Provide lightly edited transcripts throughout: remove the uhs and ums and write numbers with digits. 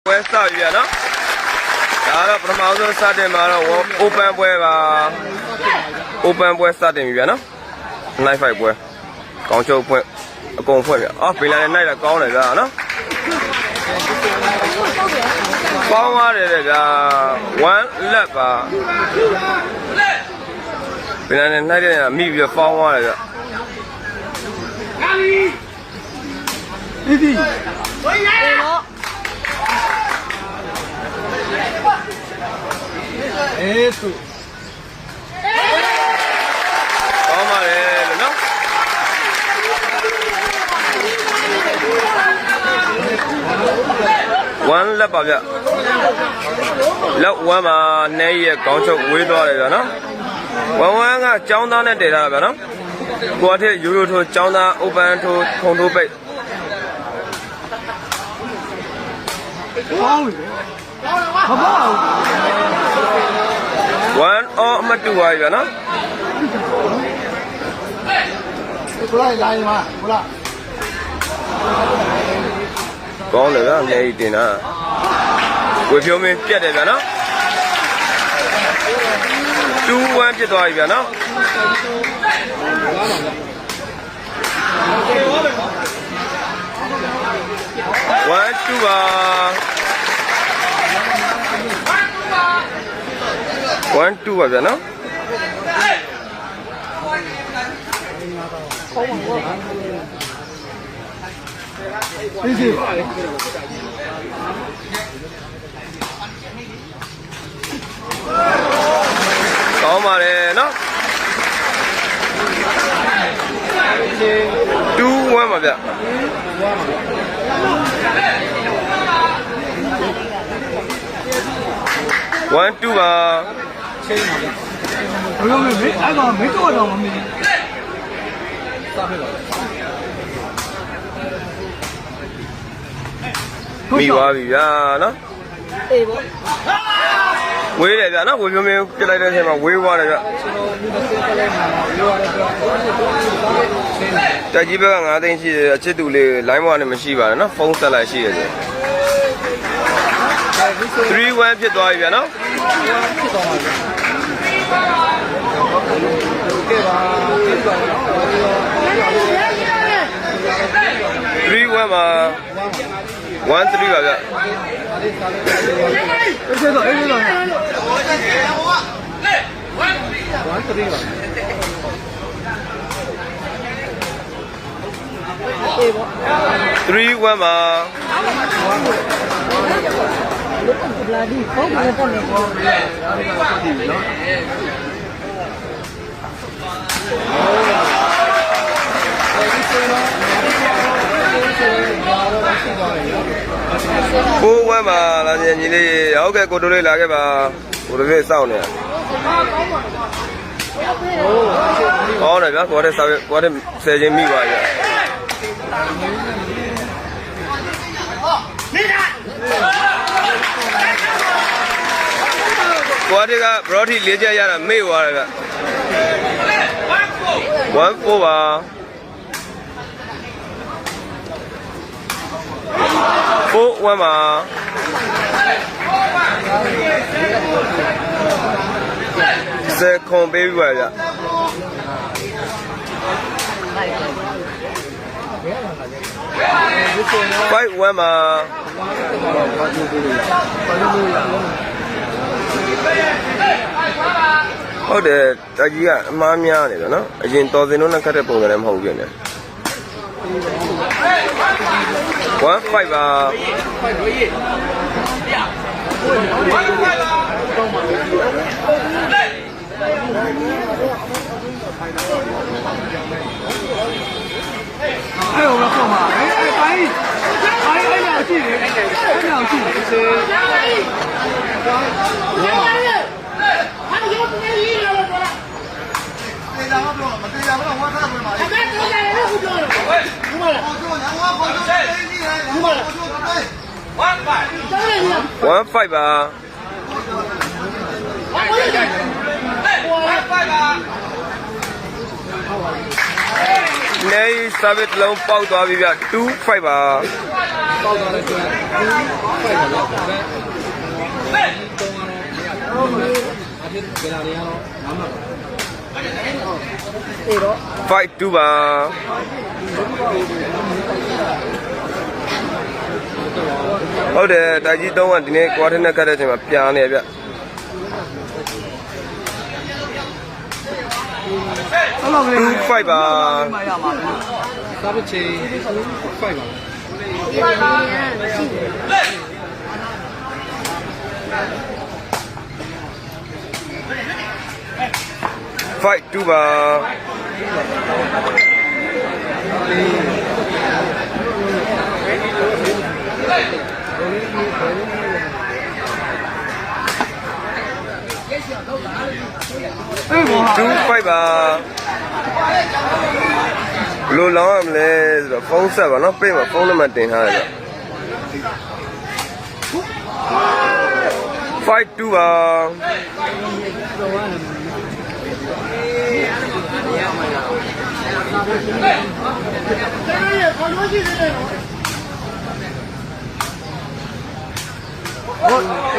ပွဲစပြီဗျာနော်ဒါတော့ပထမဆုံးစတင်မှာတော့ open ပွဲပါ open ပွဲစတင်ပြီဗျာနော် night fight ပွဲကောင်းချုပ်ပွဲအကုန်ဖွဲ့ဗျာအော်ဘေးလာနဲ့ night လာကောင်းတယ်ဗျာနော်ပေါင်းရတယ်ဗျာ1 lap ပါဘေးလာနဲ့ night နဲ့မိပြီးပေါင်းရတယ်ဗျာဒီဝေးရတော့သူကောင်းပါလေနော်1 လက်ပါဗျလက်1မှာနေရဲ့ကောင်းချုပ်ဝေးသွားတယ်ဗျာနော်1ကចောင်းသားနဲ့တည်ထားတာဗျာနော်ကိုအထက်ရိုးရိုးထိုးចောင်းသား open ထိုးထုံထိုးပိတ်ဟောင်းဘာဘာ1 or အမှတ်2ပါပြီဗျာနော်ကိုလိုက်လာရင်မဟုတ်လားကောင်းတယ်ဗျာနေတင်တာဝေဖြိုးမင်းပြတ်တယ်ဗျာနော်2-1ဖြစ်သွားပြီဗျာနော်1-2ပါ1-2ပါဗျာနော်ဒီစီကောင်းပါလေနော်2-1ပါဗျ1-2ပါချိန်ပါဘယ်လိုလဲအဲ့ကောင်မင်းတော့တော့မမင်းစားဖြစ်ပါမိသွားပြီဗျာနော်အေးပေါ့ဝေးတယ်ဗျာနော်ဝေးမျိုးပြလိုက်တဲ့အချိန်မှာဝေးသွားတယ်ဗျတက်ကြီးဘက်က9သိန်းရှိတယ်အချစ်သူလေး line ဘွားနဲ့မရှိပါနဲ့နော်ဖုန်းဆက်လိုက်ရှိရတယ်3-1ဖြစ်သွားပြီဗျာနော်ဖြစ်သွားပါပြီကဲပါ3-1မှာ1-3ပါဗျအဲ့ဒါအဲ့ဒါ1-3ပါ3-1မှာလာဒီဟုတ်တယ်ပေါ့နော်ကိုဝမ်းပါလာညီလေးဟုတ်ကဲ့ကိုတို့လေးလာခဲ့ပါကိုတို့လေးစောင့်နေဟောတယ်ဗျာကိုတဲ့စားကိုတဲ့ဆယ်ချင်းမိပါရဲ့ကိုတဲ့ကဘရော့ထီ၄ချက်ရတာမေ့သွားတယ်ဗျ1-4ပါ4-1ပါစက်ခွန်ပေးပြီပါဗျ5-1ပါဟုတ်တယ်တကြီးကအမားများနေတယ်နော်အရင်တော်စင်တို့နဲ့ခတ်တဲ့ပုံစံလည်းမဟုတ်ဘူးပြန်1-5ပါ哎呦，我说嘛，哎，两斤，两斤，是。1-5吧。နေစာဗစ်လုံးပေါက်သွားပြီဗျ2-5ပါ ပေါက်သွားတဲ့အတွက်ဖိုက်ပါတော့ဒါပေမဲ့တုံးကတော့အဖြစ်ကြလာတွေကတော့မမှတ်ပါအေးတော့ fight 2ပါဟုတ်တယ်တိုက်ကြီး3ကဒီနေ့ကွာထင်းနဲ့ကတ်တဲ့အချိန်မှာပြာနေဗျဟုတ်လားလေ2 fight ပါစားပချေဖိုက်ပါfight 2ပါ 2 fight ပါဘလို့လောင်းရမလဲဆိုတော့ဖုန်းဆက်ပါနော်ပြေးမှာဖုန်းနံပါတ်တင်ထားတယ်ဗျfight 2ပါ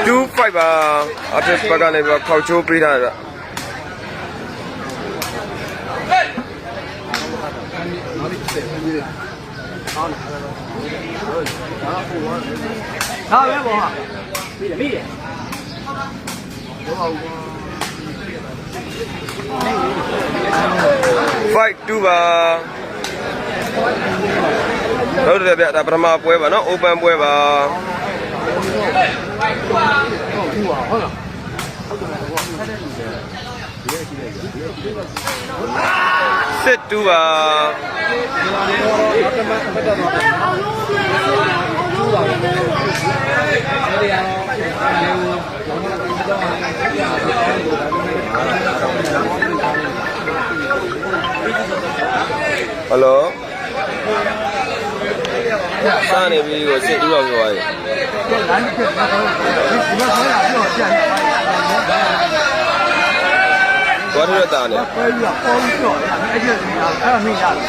2 fight ပါအထက်ဘက်ကနေပြီးခေါက်ချိုးပေးထားတယ်ဗျဒါပဲပေါ့ဟာမိတယ်fight 2ပါဟုတ်တယ်ဗျဒါပထမပွဲပါနော် open ပွဲပါဟုတ်လားစစ်2ပါဟယ်လိုစားနေပြီကိုစစ်2ရောက်ပြောရတယ်ဘာလို့လဲတာနေပေါ်ပြီးတော့အဲ့ဒီအဲ့ဒါမင်းရတယ်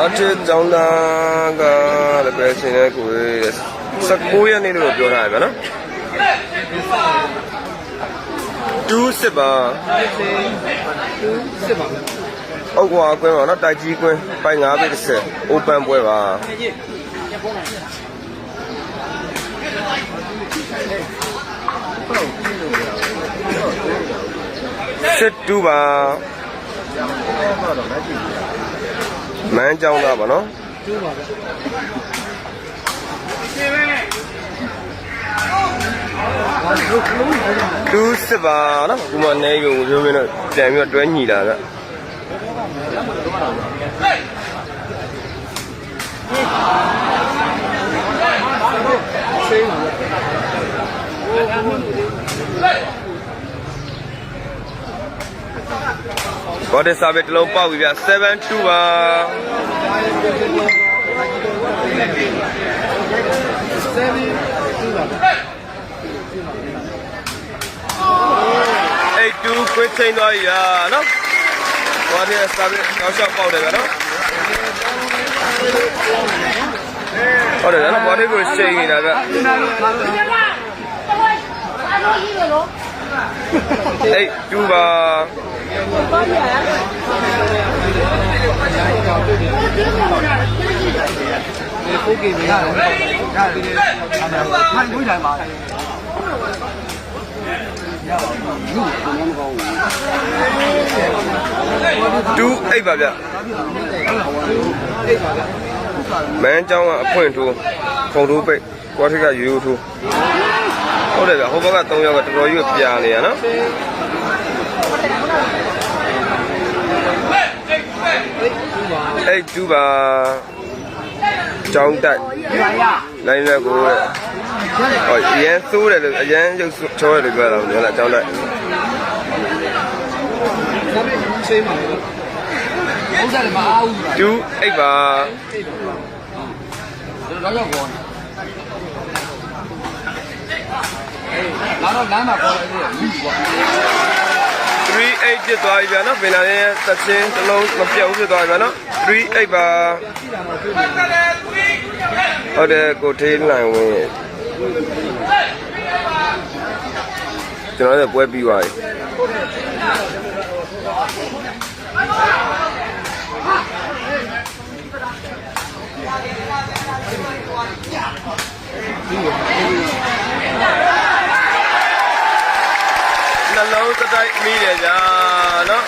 အချစ်ကြောင်းသားကလည်းပဲဆင်းရဲကို19ရက်နေ့လို့ပြောထားတယ်ဗျာနော်2စစ်ပါစစ်ပါအောက်ကွာကွင်းပါနော်တိုက်ကြီးကွင်းပိုင်9ပိတ်30 open ပွဲပါစစ်2ပါမန်းကြောင်းသားပါနော်2ပါဗျ2စစ်ပါနော်ဒီမှာနေရုံရိုးရင်းတော့ပြန်ပြီးတော့တွဲညီလာဗျဘော်ဒ်စာပဲတလုံးပေါက်ပြီဗျ7-2ပါ8-2 ခွင့်ချိန်သွားပြီနော်ဘော်ဒ်စာပဲတောက်လျှောက်ပေါက်တယ်ဗျနော်ဟုတ်တယ်နော်ဘော်ဒ်ကိုချိန်နေတာဗျ8-2ပါကိုကေနေရတယ်ရတယ်ထိုင်ခွေးတိုင်းပါ2-8ပါဗျမန်းเจ้าကအဖွင့်ထိုးခုံထိုးပိတ်ကွာထိကရိုးရိုးထိုးဟုတ်တယ်ဗျဟိုဘက်က3ယောက်ကတော်တော်ကြီးပြာနေရနော်8-2ပါကြောင်းတိုက်လိုင်းလက်ကိုဟောအရန်ဆိုးတယ်လို့အရန်ရုပ်ချောတယ်လို့ပြောတာဟုတ်လားကြောင်းတိုက်ဆေးမှာဟုတ်တယ်မအားဘူး2-8ပါတော့ရောက်ကောလာတော့လမ်းမှာပေါ်တယ်ပြီးပြီပေါ့ 38ဖြစ်သွားပြီဗျာနော်ပင်လာရဲ့သက်ချင်းတစ်လုံးမပြောက်ဖြစ်သွားပြီဗျာနော်38ပါဟုတ်တယ်ကိုထေးနိုင်ဝင်ကျွန်တော်လည်းပွဲပြီးသွားပြီနှလုံးတစ်တိုက်မိတယ်ဗျာနော်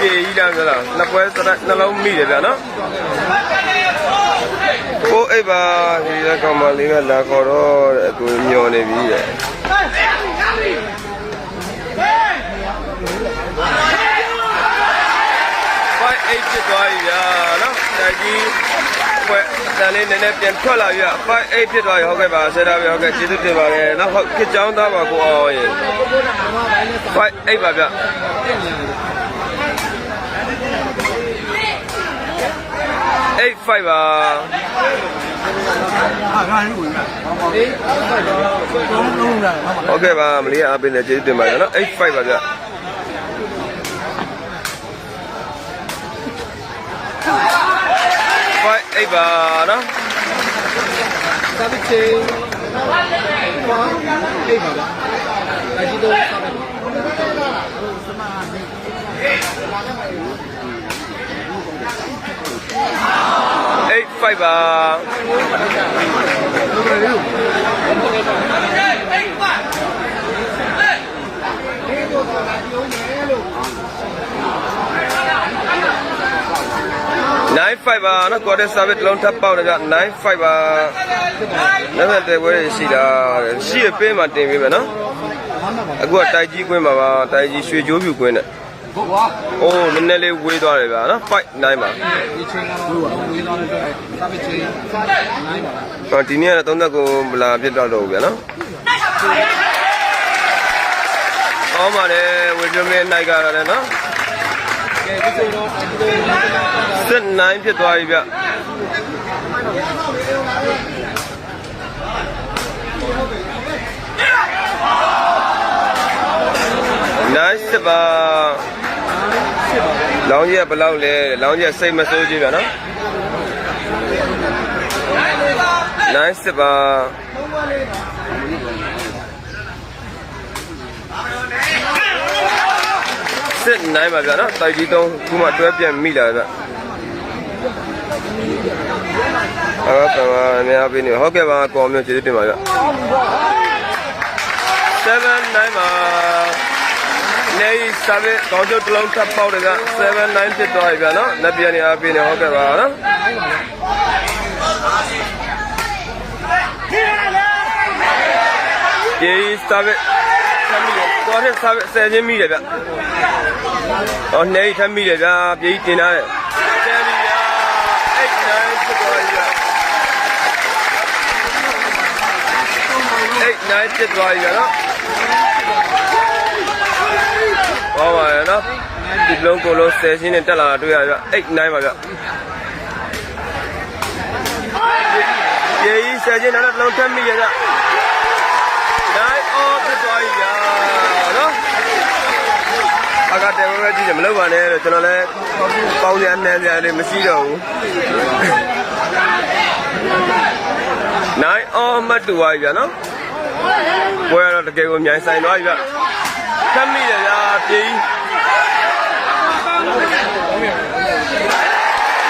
ပြေးရမ်းကြလားနှစ်ပွဲတစ်တိုက်နှလုံးမိတယ်ဗျာနော်ကိုအိပ်ပါဒီကကောင်မလေးကလာခေါ်တော့တဲ့အကိုမျောနေပြီတဲ့8ဖြစ်သွားပြီဗျာနော်တိုက်ကြီးဘွဲအတန်လေးနည်းနည်းပြန်ထွက်လာပြီ8ဖြစ်သွားပြီဟုတ်ကဲ့ပါဆရာဗျာဟုတ်ကဲ့ကျေးဇူးတင်ပါတယ်နော်ဟုတ်ခစ်ချောင်းသားပါကိုအောင်ရေ8ပါဗျ85ပါဟုတ်ကဲ့ပါမလေးအားပေးနေကျေးဇူးတင်ပါတယ်နော်85ပါဗျ8ပါနော်စာပစ်ချေ8ပါဗျအကြီးတော့စာပစ်85ပါ95ပါနော်ကွာတဲ့စာပစ်လုံးထပ်ပေါက်တယ်ဗျ95ပါလက်နဲ့တဲပွဲရှိတာရှိရပေးမှတင်ပေးမယ်နော်အခုကတိုက်ကြီးကွင်းပါပါတိုက်ကြီးရွှေကြိုးပြူကွင်းနဲ့ဟုတ်ပါအိုးနည်းနည်းလေးဝေးသွားတယ်ဗျာနော်59ပါဒီချိန်ကတော့ဝေးသွားတဲ့အတွက်စာပစ်ချေ9ပါဟောဒီနေ့ကတော့30ကိုမလာဖြစ်တော့ဘူးဗျာနော်ဟောပါတယ်ဝေဒမင်းနိုင်ကြရတယ်နော်ကဲဒီဆိုတော့9ဖြစ်သွားပြီဗျnice ပါလောင်းကြီးကဘယ်လောက်လဲလောင်းကြီးကစိတ်မဆိုးကြီးဗျာနော် nice ပါစစ်နိုင်ပါဗျာနော်တိုက်ကြီးတုံးခုမှတွဲပြန်မိလာဗျဟုတ်ကဲ့ပါအများပေးနေဟုတ်ကဲ့ပါကောင်းမျိုးကျေးဇူးတင်ပါဗျ79ပါနေစာပဲကောင်းကျုပ်တစ်လုံးထပ်ပေါက်တယ်က79ဖြစ်သွားပြီဗျာနော်လက်ပြန်နေအားပေးနေဟုတ်ကဲ့ပါနော်ပြေးစာပဲထမ်းမိတယ်ကိုယ်နဲ့စာပဲ10ချင်းမိတယ်ဗျဟောနေထမ်းမိတယ်ဗျာပြေးတင်ထားတယ်10ပြီဗျာ89ဖြစ်သွားပြီဗျာ89ဖြစ်သွားပြီဗျာနော်ဟောပါရနော်ဒီလုံးကိုလုံး10ချင်းနဲ့တက်လာတာတွေ့ရဗျ89ပါဗျရေး10ချင်းနောက်တစ်လုံးထပ်မိရဗျနိုင်အော်ဖြစ်သွားပြီဗျာနော်အခါတဲဝဲကြည့်တယ်မလုပ်ပါနဲ့လို့ကျွန်တော်လည်းပေါင်းရနှမ်းကြလေးမရှိတော့ဘူးနိုင်အော်မတူပါပြီဗျာနော်ပွဲတော့တကယ်ကိုမြိုင်ဆိုင်သွားပြီဗျထပ်မိတယ်ဗျာပြေး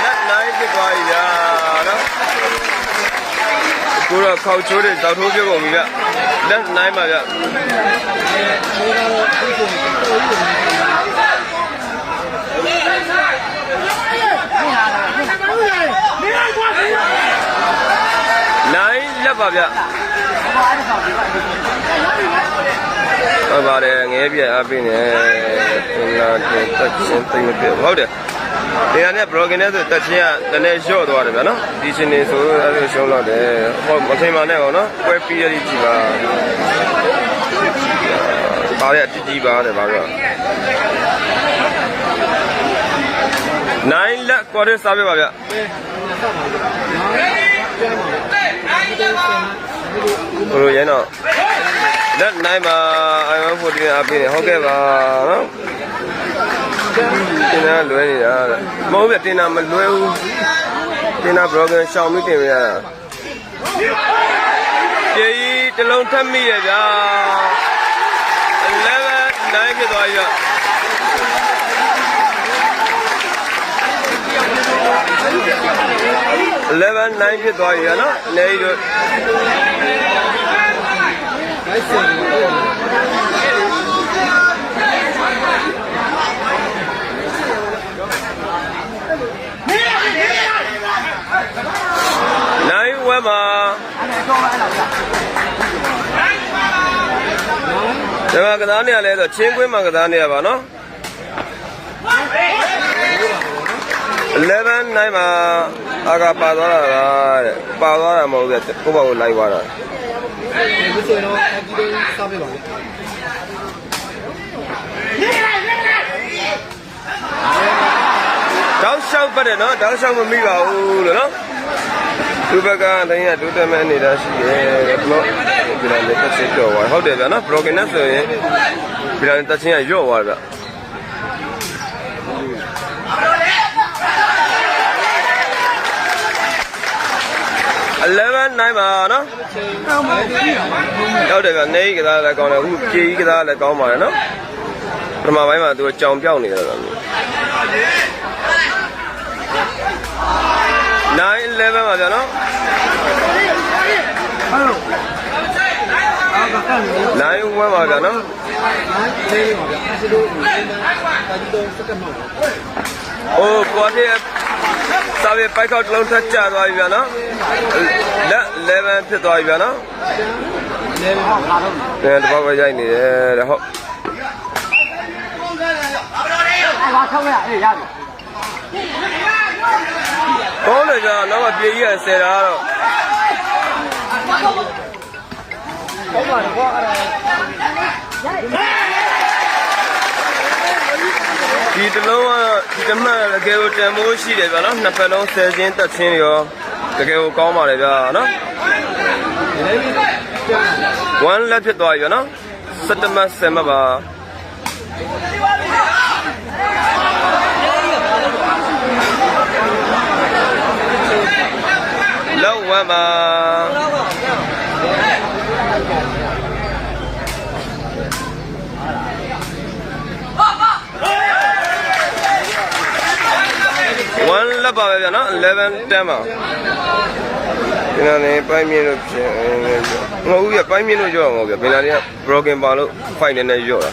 လက်နိုင်ဖြစ်သွားပြီဗျာနော်ကိုတော့ခေါက်ချိုးတွေတောက်ထိုးပြကုန်ပြီဗျလက်နိုင်ပါဗျနိုင်လက်ပါဗျဟုတ်ပါတယ်ငဲပြအပင်းနဲ့သင်္လာတင်တက်ချင်းသိမပြဟုတ်တယ်ဒီကနေ့ broken နဲ့ဆိုတက်ချင်းကနည်းနည်းလျော့သွားတယ်ဗျာနော်ဒီချင်းနေဆိုအဲ့လိုရှုံးတော့တယ်ဟောမထိန်ပါနဲ့ဟောနော်ပွဲပြီးရည်ကြည့်ပါပါရအတီးကြီးပါတယ်ဗျာ9လက်ကွာရစားပြပါဗျဘိုးရဲနော် လက်နိုင်မှာ iPhone 14အပေးနေဟုတ်ကဲ့ပါနော်တင်တာလွယ်နေတာမဟုတ်ပြတင်တာမလွယ်ဘူးတင်တာ broken ရှောင်ပြီးတင်ရတာကြေးတလုံးထပ်မိရဗျာ11 9ဖြစ်သွားပြီဗျ11 9ဖြစ်သွားပြီဗျာနော်နေတို့နိုင်ဝဲမှာဒီမှာကစားနေရလဲဆိုချင်းကွင်းမှာကစားနေရပါနော်11 9မှာအာကပါသွားတာလားတဲ့ပါသွားတာမဟုတ်ဘူးကိုယ့်ဘာကိုလိုက်သွားတာဒီဆိုတော့အကြီးလေးစားပေးပါမယ်တောက်လျှောက်ပတ်တယ်နော်တောက်လျှောက်မမိပါဘူးလို့နော်သူဘက်ကတိုင်းရတိုးတက်မဲ့နေတာရှိတယ်ဘလော့ဒီလိုနဲ့တက်စစ်ကြော်သွားဟုတ်တယ်ဗျာနော် broken နဲ့ဆိုရင်ဒီလိုတက်ချင်းကရော့သွားဗျ11 9ပါနော်ရောက်တယ်ဗျနေကစားလည်းကောင်းတယ်အခုကြေးကစားလည်းကောင်းပါတယ်နော်ပထမပိုင်းမှာသူကကြောင်ပြောက်နေတယ်ဗျ9 11ပါဗျာနော်9 1ပါဗျာနော်โอ้ကွာတဲ့စာပေပိုက်ကောက်တစ်လုံးထပ်ကျသွားပြီဗျာနော်လက်11ဖြစ်သွားပြီဗျာနော်11တော့ပဲရိုက်နေတယ်တဲ့ဟုတ်ဘာဆောက်ရအေးရတယ်ကောင်းတယ်ကြာနောက်ကပြေကြီးရဆယ်တာကတော့ဟုတ်ပါတယ်ကွာအဲ့ဒါဒီတလုံးကဒီတမှတ်တကယ်ကိုတန်မိုးရှိတယ်ဗျာနော်နှစ်ဖက်လုံးဆယ်ချင်းတက်ချင်းရောတကယ်ကိုကောင်းပါတယ်ဗျာနော်1လက်ဖြစ်သွားပြီဗျာနော်17မှတ်10မှတ်ပါလောက်ဝမ်းပါ1လက်ပါပဲဗျာနော်11 10ပါဒီနေ့ပိုင်းမြင့်လို့ဖြစ်ငါဦးရပိုင်းမြင့်လို့ကြောက်အောင်ဗျာဘယ်လာတွေက broken ပါလို့ fight နေနေကြော့တာ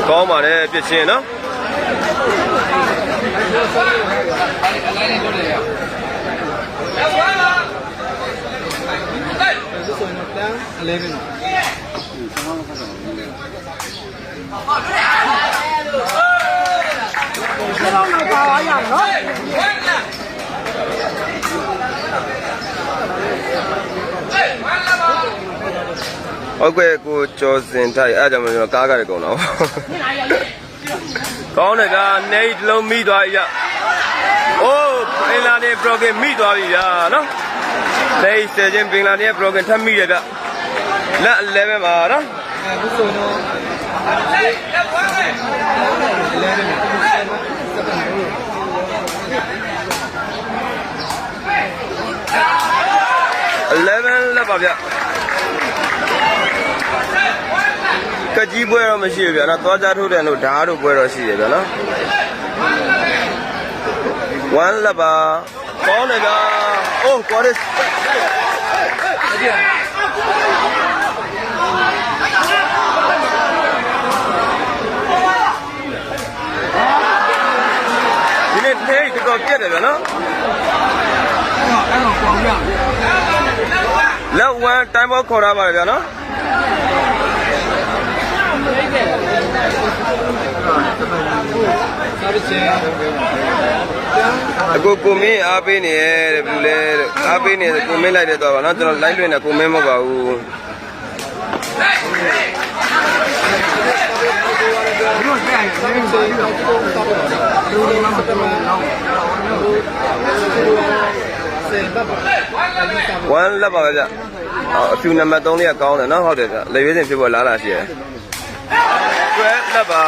ကောင်းပါတယ်ပြစ်ချင်းနော်ဟုတ်ကဲ့ကိုကျော်စင်ထိုက်အဲ့ဒါမှကျွန်တော်ကားကားရကုန်တော့ကောင်းတယ်ဗျာနေလုံးမိသွားပြီဗျအိုးဘင်လာနေ broken မိသွားပြီဗျာနော်နေဆယ်ချင်းဘင်လာနေ broken ထပ်မိတယ်ဗျလက်11ပါနော်အခုဆိုတော့11လက်ပါဗျကကြီးပွဲတော့မရှိဘူးဗျာနော်သွားကြထိုးတယ်လို့ဓာတ်တို့ပွဲတော့ရှိတယ်ဗျာနော်1လက်ပါကောင်းတယ်ဗျာအိုးကွာရစ်ဒီနေ့နေတော့ပြတ်တယ်ဗျာနော်အဲ့တော့ကောင်းရလက်1တိုင်းဘောခေါ်ရပါတယ်ဗျာနော်အခုကိုမင်းအားပေးနေရဲ့ဘူးလေအားပေးနေကိုမင်းလိုက်တဲ့တော့ပါနော်ကျွန်တော်လိုက်လွင်နေကိုမင်းမဟုတ်ပါဘူးစ 10ပတ်ပါ1လက်ပါပဲဗျအဖြူနံပါတ်3လေးကကောင်းတယ်နော်ဟုတ်တယ်ဗျလေရွေးစင်ဖြစ်ပေါ်လာရှိတယ်တွဲလက်ပါ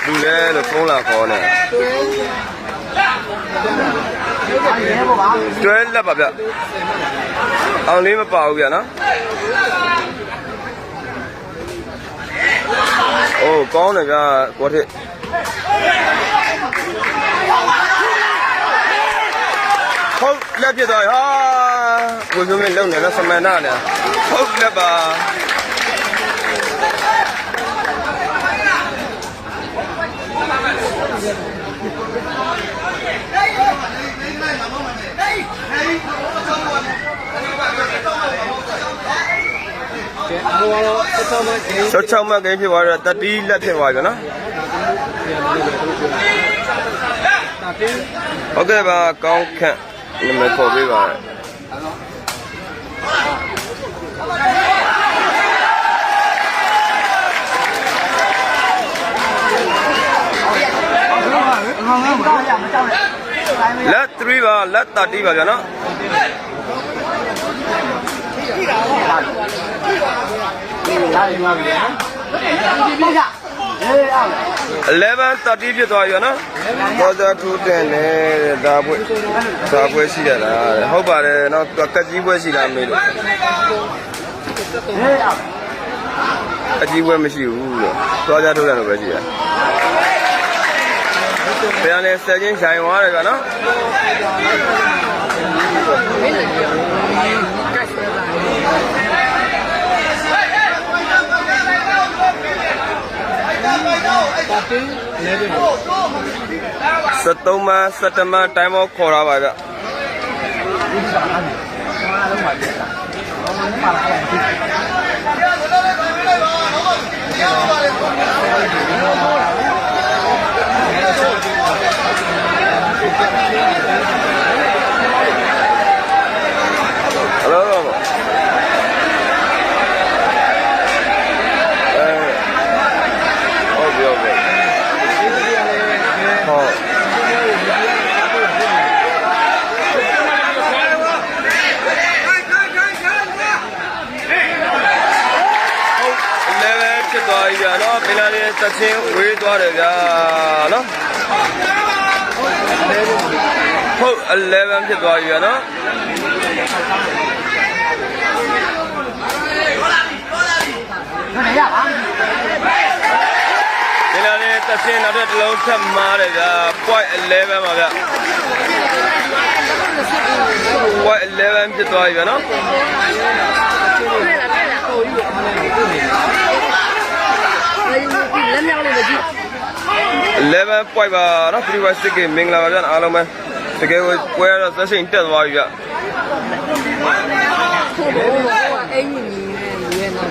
လူလဲလို့ဖုန်းလာခေါ်နေတွဲလက်ပါဗျအောင်လေးမပါဘူးဗျနော်အိုးကောင်းတယ်ဗျကိုထစ်ဟုတ်လက်ပြသွားဟာကိုစုံမင်းလုံနေတော့စမန်နာနဲ့ဟုတ်လက်ပါ16မှတ်ကိန်းဖြစ်သွားတော့တတိလက်ဖြစ်သွားပြီနော်ဟုတ်ကဲ့ပါကောင်းခန့်နမခေါ်ပေးပါလက်3ပါလက်30ပါဗျာနော်11:30ဖြစ်သွားပြီနော်ပေါ်သာထူးတင်တယ်ဒါပွဲရှိရတာဟုတ်ပါတယ်နော်ကက်ကြီးပွဲရှိတာမေးလို့အကြီးပွဲမရှိဘူးလို့သွားကြထုတ်တယ်လို့ပဲရှိရပြန်လဲဆက်ချင်းဆိုင်သွားတယ်ကနော်73မှ17မှတိုင်းမောခေါ်တာပါဗျနော်ပင်လာလေးတချင်းဝေးသွားတယ်ဗျာနော်ဟုတ်11ဖြစ်သွားပြီဗျာနော်ပင်လာလေးတချင်းနောက်တစ်လုံးထပ်မားတယ်ဗျာ point 11ပါဗျာ point 11ဖြစ်သွားပြီဗျာနော်11 point ပါနော် 3/6 ကမင်္ဂလာပါဗျာအားလုံးပဲတကယ်ကိုပွဲတော့သက်ရှင်တက်သွားပြီဗျအဲ့ဒီနေနေနော်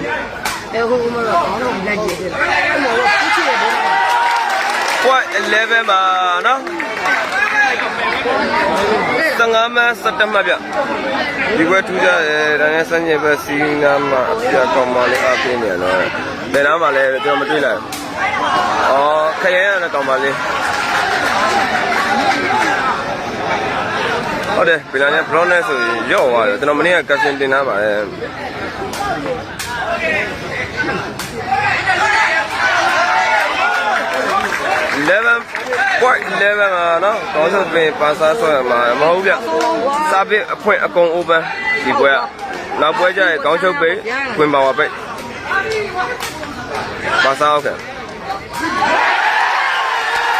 အဲ့ဟိုမှာတော့ဘာလို့လက်ကြီးတယ်အဲ့မှာတော့ခုချစ်ရတယ် point 11ပါနော်15မှ17မှဗျဒီပွဲထူးကြတယ်ဒါနဲ့စัญญပဲစီနာမှာအပြကောင်းမလေးအပြင်းနေတော့ဘယ်နားမှာလဲကျွန်တော်မတွေ့လိုက်အော်ခရဲရတဲ့ကောင်းမလေးဟုတ်တယ်ပြည်လာနဲ့ brown နဲ့ဆိုရင်ရော့သွားတယ်ကျွန်တော်မနေ့ကကတ်စင်တင်ထားပါတယ်11 မှာနော်ကောင်းစုပင်ပါစားဆွဲမှာမဟုတ်ဗျစာပစ်အဖွင့်အကုန် open ဒီပွဲကနောက်ပွဲကျရင်ကောင်းချုပ်ပိတ်ကွင်ပါဝါပိတ်ပါစားဟုတ်ကဲ့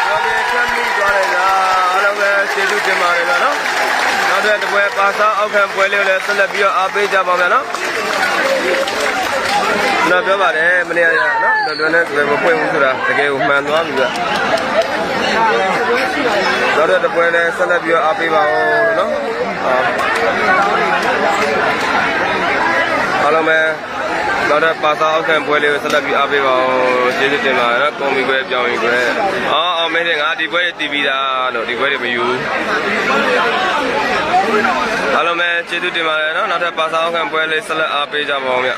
ဟုတ်ကဲ့ခမ်းမိသွားတယ်ဗျာအားလုံးပဲကျေးဇူးတင်ပါတယ်ဗျာနော်နောက်တစ်ပွဲပါစားအောက်ခံပွဲလေးကိုလည်းဆက်လက်ပြီးတော့အားပေးကြပါမယ်နော်နော်ပြောပါတယ်မနေ့ကနော်လွယ်နဲ့လွယ်မဖွင့်ဘူးဆိုတာတကယ်ကိုမှန်သွားပြီဗျနောက်တစ်ပွဲလည်းဆက်လက်ပြီးတော့အားပေးပါဦးနော်အားလုံးပဲနောက်တစ်ပါစာအောက်ခံပွဲလေးကိုဆက်လက်ပြီးအားပေးပါဦးကျေးဇူးတင်ပါတယ်နော်ကွန်ပီကွဲပြောင်းရင်ကွဲအောင်မင်းငါဒီပွဲတွေတည်ပြီးသားလို့ဒီပွဲတွေမယူအားလုံးပဲကျေးဇူးတင်ပါတယ်နော်နောက်တစ်ပါစာအောက်ခံပွဲလေးဆက်လက်အားပေးကြပါဦးဗျ